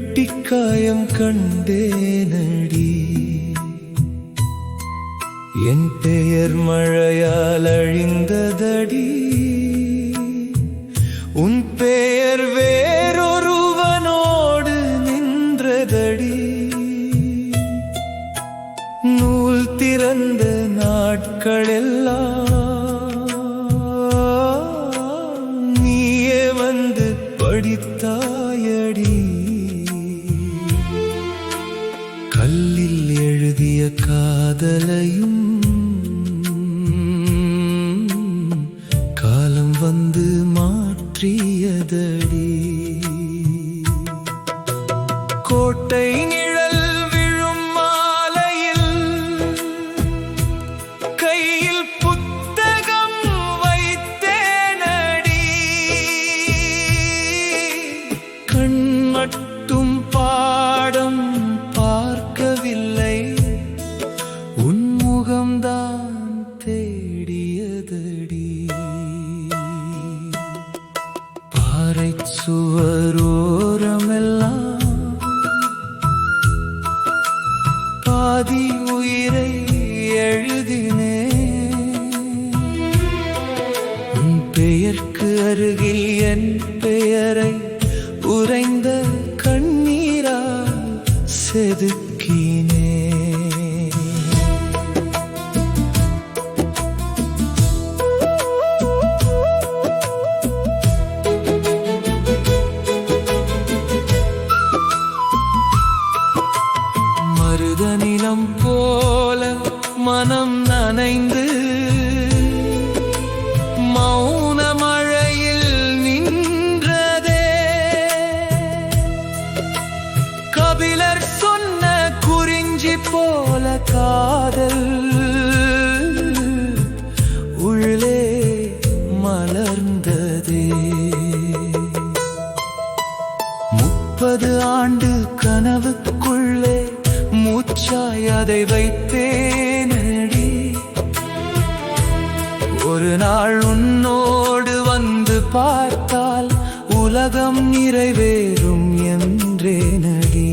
வெட்டிக்காயம் கண்டேனடி. என் பெயர் மழையால் அழிந்ததடி. உன் பெயர் வேறொருவனோடு நின்றதடி. நூல் திறந்த நாட்களெல்லாம் நீயே வந்து படித்தாயடி. கல்லில் எழுதிய காதலையும் காலம் வந்து மாற்றியதடி. கோட்டை நிழல் விழும் மாலையில் கையில் புத்தகம் வைத்தேனடி. கண் மட்டும் பாடம் பார்க்கவில்லை, உன் முகம்தான் தேடியதடி. பாறை சுவரோரமெல்லாம் பாதி உயிரை எழுதினே. உன் பெயர்க்கு அருகில் என் பெயரை உறைந்த கண்ணீரால் செதுக்கினே. மருதநிலம் போல மனம் நனைந்து மௌன மழையில் நின்றதே. கபிலர் சொன்ன குறிஞ்சி போல காதல் உள்ளே மலர்ந்ததே. 30 ஆண்டு கனவுக்குள்ளே மூச்சாய் அதை வைத்தேனடி. ஒரு நாள் உன்னோடு வந்து பார்த்தால் உலகம் நிறைவேறும் என்றேனடி.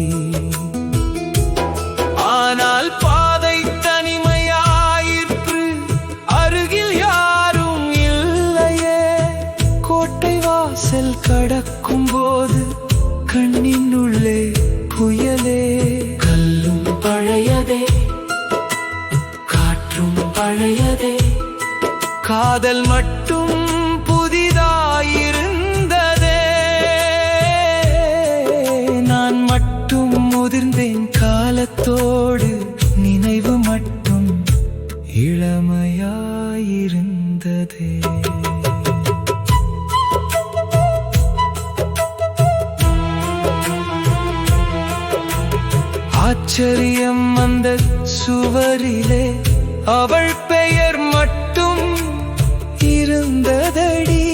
ஆனால் பாதை தனிமையாயிற்று, அருகில் யாரும் இல்லையே. கோட்டை வாசல் கடக்கும் போது கண்ணின் உள்ளே புயலே. கல்லும் பழையதே, காற்றும் பழையதே, காதல் மட்டும் புதிதாயிருந்ததே. நான் மட்டும் முதிர்ந்தேன் காலத்தோடு, நினைவு மட்டும் இளமையாயிருந்ததே. ஆச்சரியம் அந்த சுவரிலே அவள் பெயர் மட்டும் இருந்ததடி.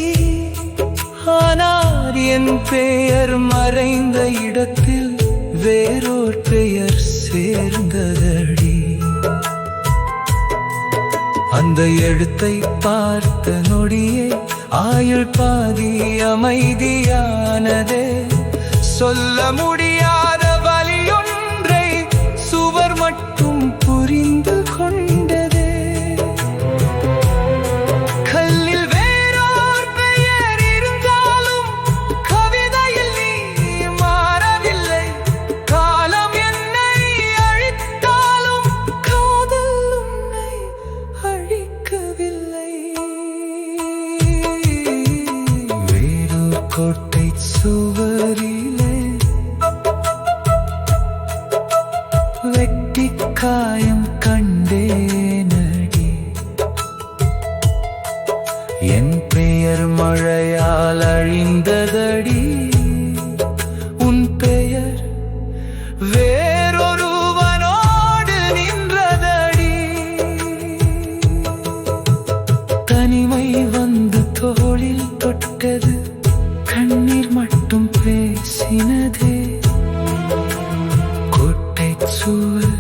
ஆனால் என் பெயர் மறைந்த இடத்தில் வேறோர் பெயர் சேர்ந்ததடி. அந்த எழுத்தை பார்த்த நொடியே ஆயுள் பாதி அமைதியானதே. சொல்ல முடியாத வலியொன்றை சுவர் மட்டும் புரிந்து கொண்டதே. கல்லில் வேறோர் பெயர் இருந்தாலும் கவிதையில் நீ மாறவில்லை. காலம் என்னை அழித்தாலும் காதல் உன்னை அழிக்கவில்லை. வேறோர் கோட்டை சுவரிலே வெட்டிக்காயம் கண்டேனடி. என் பெயர் மழையால் அழிந்ததடி. உன் பெயர் வேறொருவனோடு நின்றதடி. தனிமை வந்து தோளில் தொட்டது, கண்ணீர் மட்டும் பேசினதே. கோட்டை சுவர்